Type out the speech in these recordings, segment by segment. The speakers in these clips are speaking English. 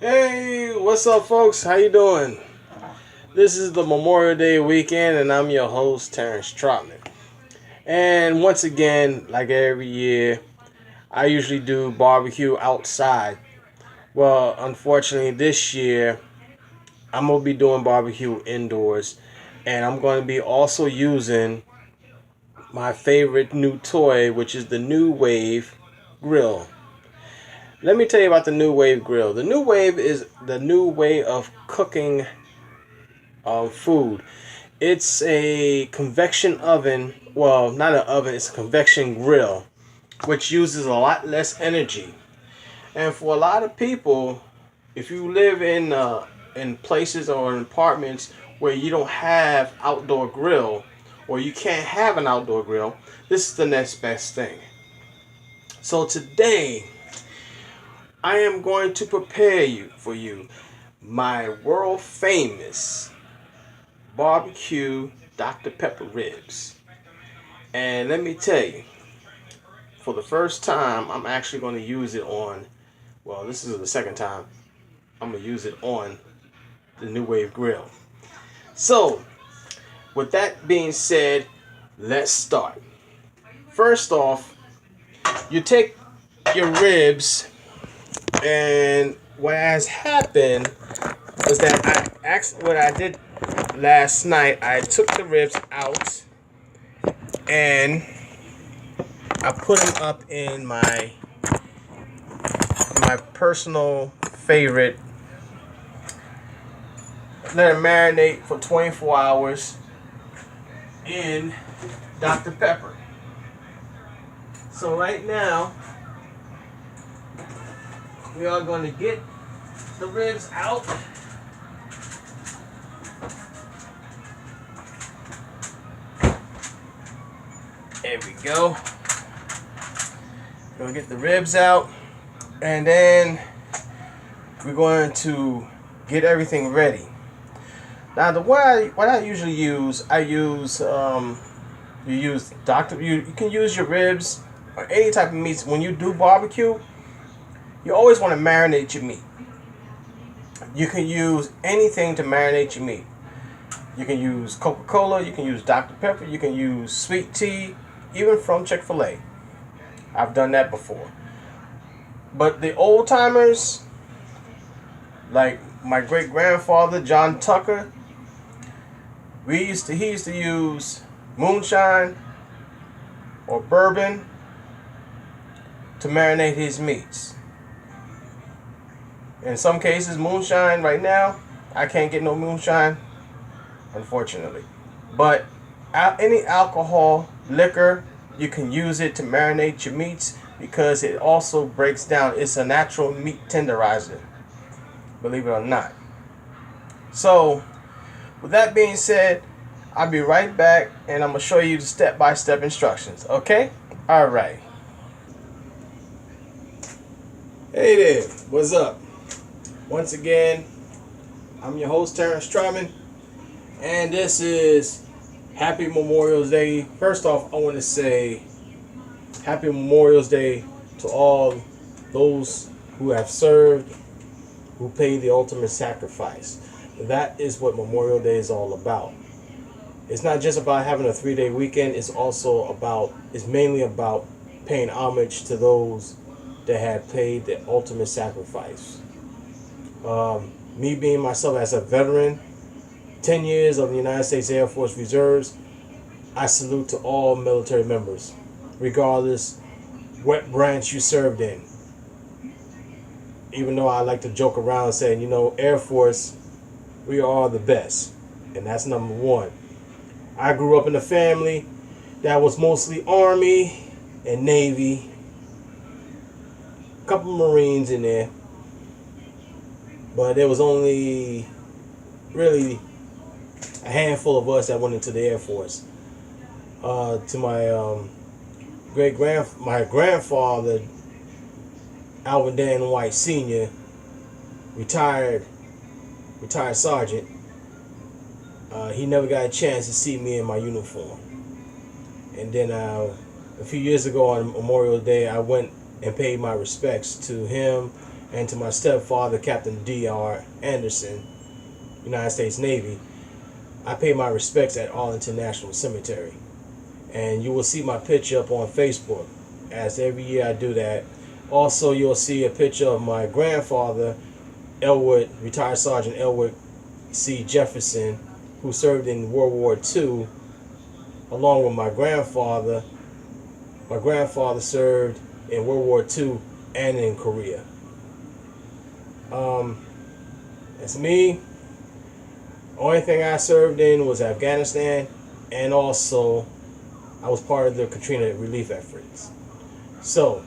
Hey, what's up, folks? How you doing? This is the Memorial Day weekend, and I'm your host, Terrence Trotman. And once again, like every year, I usually do barbecue outside. Well, unfortunately, this year I'm gonna be doing barbecue indoors, and I'm going to be also using my favorite new toy, which is the NuWave grill. Let me tell you about the NuWave grill. The NuWave is the new way of cooking food. It's a convection oven. Well, not an oven, it's a convection grill, which uses a lot less energy. And for a lot of people, if you live in places or in apartments where you don't have outdoor grill, or you can't have an outdoor grill, this is the next best thing. So today, I am going to prepare you my world famous barbecue Dr. Pepper ribs. And let me tell you, for the first time, I'm actually going to use it on, well, this is the second time I'm going to use it on the NuWave grill. So, with that being said, let's start. First off, you take your ribs, and what has happened was that what I did last night, I took the ribs out and I put them up in my personal favorite. Let it marinate for 24 hours in Dr. Pepper. So right now, we are going to get the ribs out. There we go. We're going to get the ribs out, and then we're going to get everything ready. Now, what I usually use, you can use your ribs or any type of meats. When you do barbecue, you always want to marinate your meat. You can use anything to marinate your meat. You can use Coca-Cola, you can use Dr. Pepper, you can use sweet tea, even from Chick-fil-A. I've done that before. But the old timers, like my great grandfather John Tucker, he used to use moonshine or bourbon to marinate his meats. In some cases, moonshine right now, I can't get no moonshine, unfortunately. But any alcohol, liquor, you can use it to marinate your meats because it also breaks down. It's a natural meat tenderizer, believe it or not. So, with that being said, I'll be right back and I'm going to show you the step-by-step instructions, okay? Alright. Hey there, what's up? Once again, I'm your host, Terrence Trotman, and this is Happy Memorial Day. First off, I want to say Happy Memorial Day to all those who have served, who paid the ultimate sacrifice. That is what Memorial Day is all about. It's not just about having a 3-day weekend. It's mainly about paying homage to those that have paid the ultimate sacrifice. Me being myself as a veteran, 10 years of the United States Air Force Reserves, I salute to all military members, regardless what branch you served in. Even though I like to joke around saying, Air Force, we are the best. And that's number one. I grew up in a family that was mostly Army and Navy. A couple Marines in there. But there was only really a handful of us that went into the Air Force. To my grandfather, Alvin Dan White Sr., retired sergeant. He never got a chance to see me in my uniform. And then a few years ago on Memorial Day, I went and paid my respects to him and to my stepfather, Captain D.R. Anderson, United States Navy, I pay my respects at Arlington National Cemetery. And you will see my picture up on Facebook, as every year I do that. Also, you'll see a picture of my grandfather, Elwood, retired Sergeant Elwood C. Jefferson, who served in World War II, along with my grandfather. My grandfather served in World War II and in Korea. That's me. Only thing I served in was Afghanistan, and also I was part of the Katrina relief efforts. So,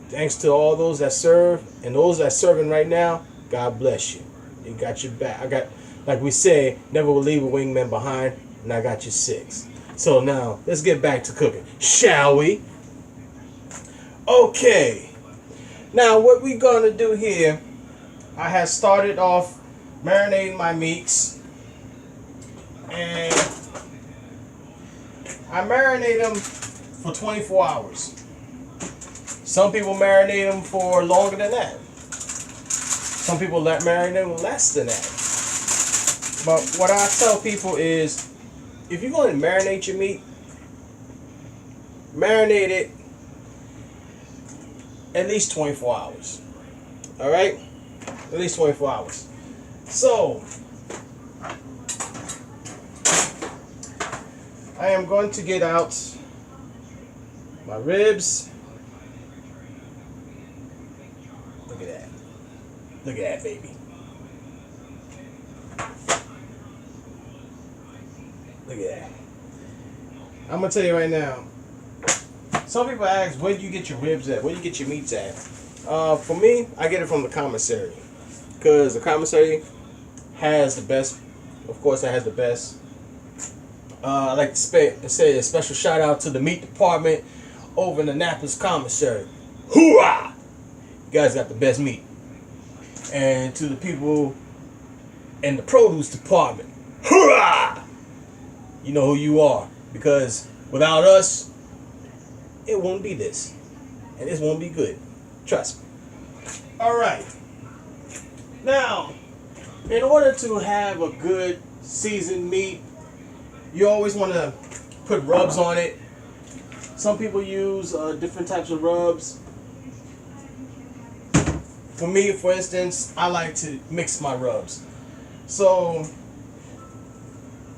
thanks to all those that serve and those that are serving right now, God bless you. You got your back. I got, like we say, never will leave a wingman behind, and I got you 6. So now, let's get back to cooking, shall we? Okay. Now, what we're going to do here, I have started off marinating my meats, and I marinate them for 24 hours. Some people marinate them for longer than that. Some people marinate them less than that. But what I tell people is, if you're going to marinate your meat, marinate it at least 24 hours. Alright? At least 24 hours. So, I am going to get out my ribs. Look at that. Look at that, baby. Look at that. I'm going to tell you right now. Some people ask, where do you get your ribs at? Where do you get your meats at? For me, I get it from the commissary. Because the commissary has the best. Of course, it has the best. I like to say a special shout out to the meat department over in the Annapolis commissary. Hoorah! You guys got the best meat. And to the people in the produce department, hoorah! You know who you are. Because without us, it won't be this. And this won't be good. Trust me. Alright. Now, in order to have a good seasoned meat, you always want to put rubs on it. Some people use different types of rubs. For me, for instance, I like to mix my rubs. So,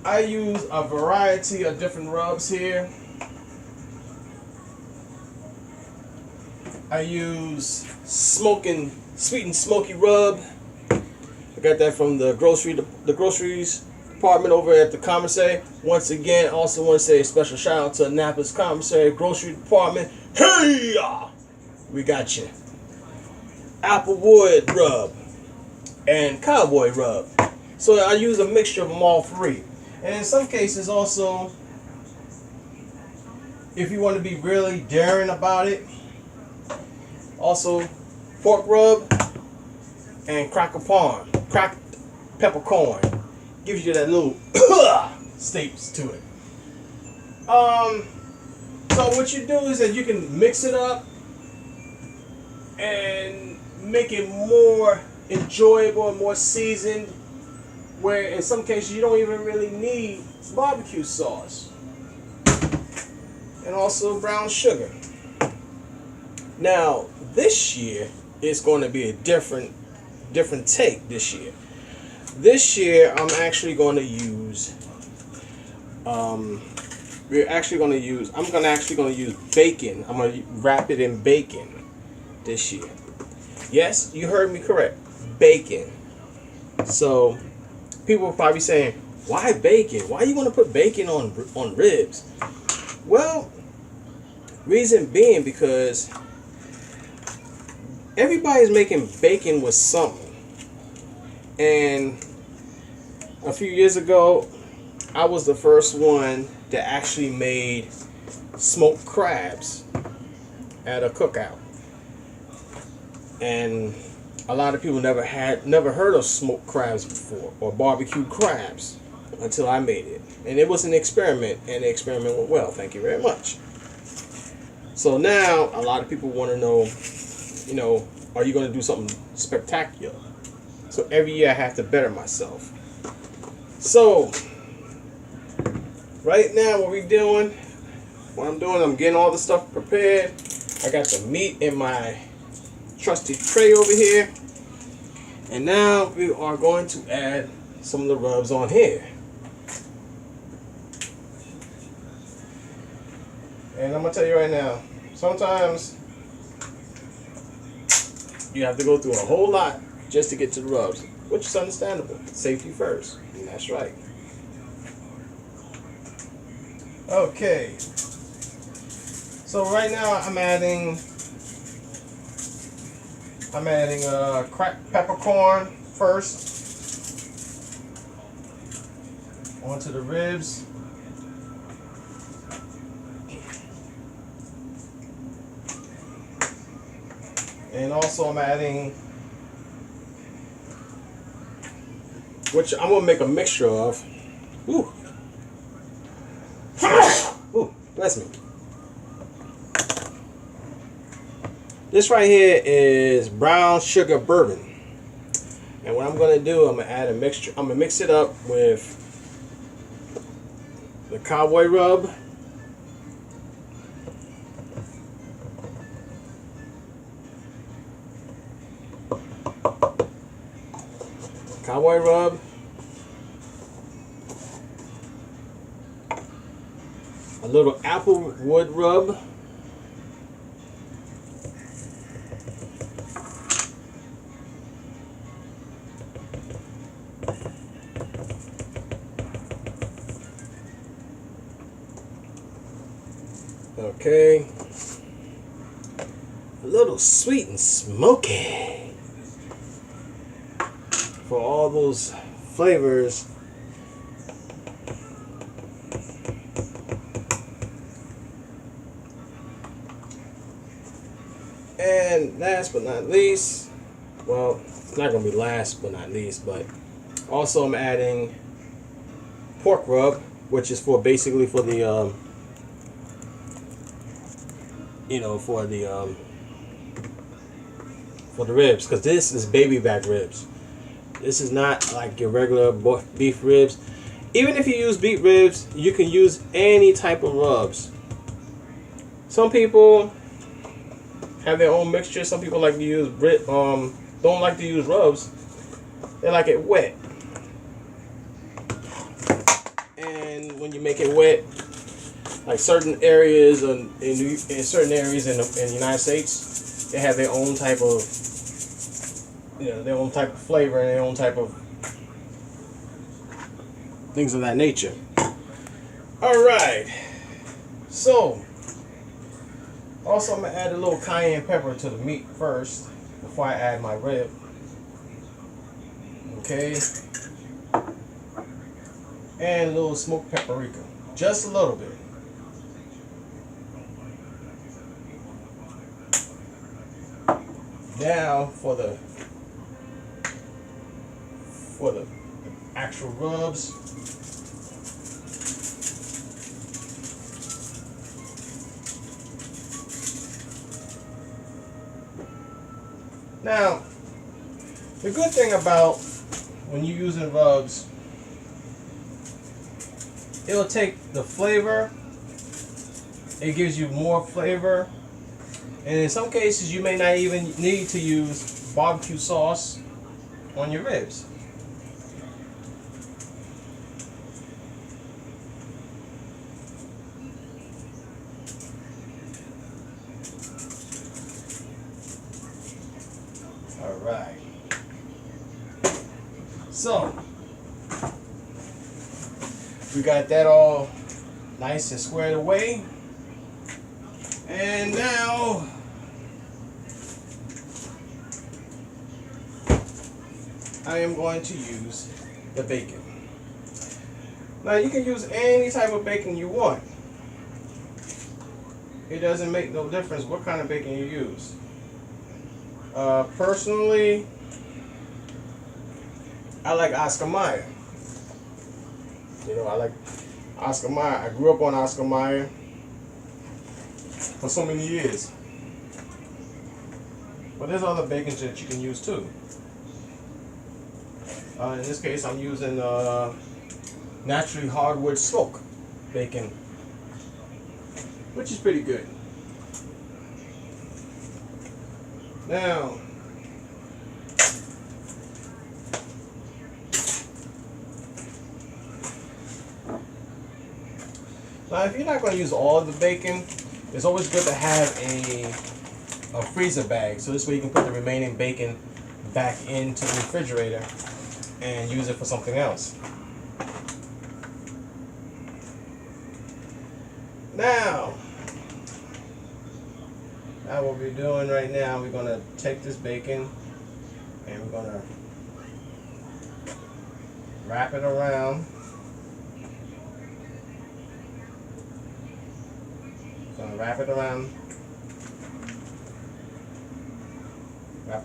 I use a variety of different rubs here. I use sweet and smoky rub. I got that from the groceries department over at the commissary. Once again, I also want to say a special shout out to Annapolis commissary grocery department. Hey, we got you. Applewood rub and cowboy rub. So I use a mixture of them all three. And in some cases also, if you want to be really daring about it, also pork rub and cracked peppercorn. Gives you that little states to it. So what you do is that you can mix it up and make it more enjoyable and more seasoned, where in some cases you don't even really need barbecue sauce. And also brown sugar. Now, this year it's going to be a different take this year. This year I'm actually going to use I'm actually going to use bacon. I'm going to wrap it in bacon this year. Yes, you heard me correct. Bacon. So people are probably saying, why bacon? Why you want to put bacon on ribs? Well, reason being because everybody's making bacon with something. And a few years ago, I was the first one that actually made smoked crabs at a cookout. And a lot of people never heard of smoked crabs before, or barbecued crabs, until I made it. And it was an experiment, and the experiment went well. Thank you very much. So now a lot of people want to know, are you going to do something spectacular? So every year I have to better myself. So right now what I'm doing, I'm getting all the stuff prepared. I got the meat in my trusty tray over here. And now we are going to add some of the rubs on here. And I'm going to tell you right now, sometimes you have to go through a whole lot just to get to the rubs, which is understandable. Safety first, and that's right. Okay. So right now I'm adding cracked peppercorn first onto the ribs. And also I'm adding, which I'm gonna make a mixture of. Ooh. Ooh, bless me. This right here is brown sugar bourbon. And what I'm gonna do, I'm gonna add a mixture. I'm gonna mix it up with the cowboy rub, a little applewood rub, okay, a little sweet and smoky for all those flavors. And last but not least, well, it's not going to be last but not least, but also I'm adding pork rub, which is for basically for the, for the ribs, because this is baby back ribs. This is not like your regular beef ribs. Even if you use beef ribs, you can use any type of rubs. Some people have their own mixture. Some people like to use don't like to use rubs. They like it wet. And when you make it wet, like certain areas in certain areas in the United States, they have their own type of flavor and their own type of things of that nature. All right. So also I'm gonna add a little cayenne pepper to the meat first before I add my rib. Okay. And a little smoked paprika, just a little bit. Now for the actual rubs. Now, the good thing about when you're using rubs, it'll take the flavor, it gives you more flavor, and in some cases you may not even need to use barbecue sauce on your ribs. Alright. So, we got that all nice and squared away. And now I am going to use the bacon. Now you can use any type of bacon you want. It doesn't make no difference what kind of bacon you use. Personally, I like Oscar Mayer. I like Oscar Mayer. I grew up on Oscar Mayer for so many years. But there's other bacons that you can use too. In this case, I'm using naturally hardwood smoke bacon, which is pretty good. Now, if you're not going to use all of the bacon, it's always good to have a freezer bag, so this way you can put the remaining bacon back into the refrigerator and use it for something else. Now what we're doing right now, we're going to take this bacon and we're going to wrap it around. Wrap it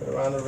around the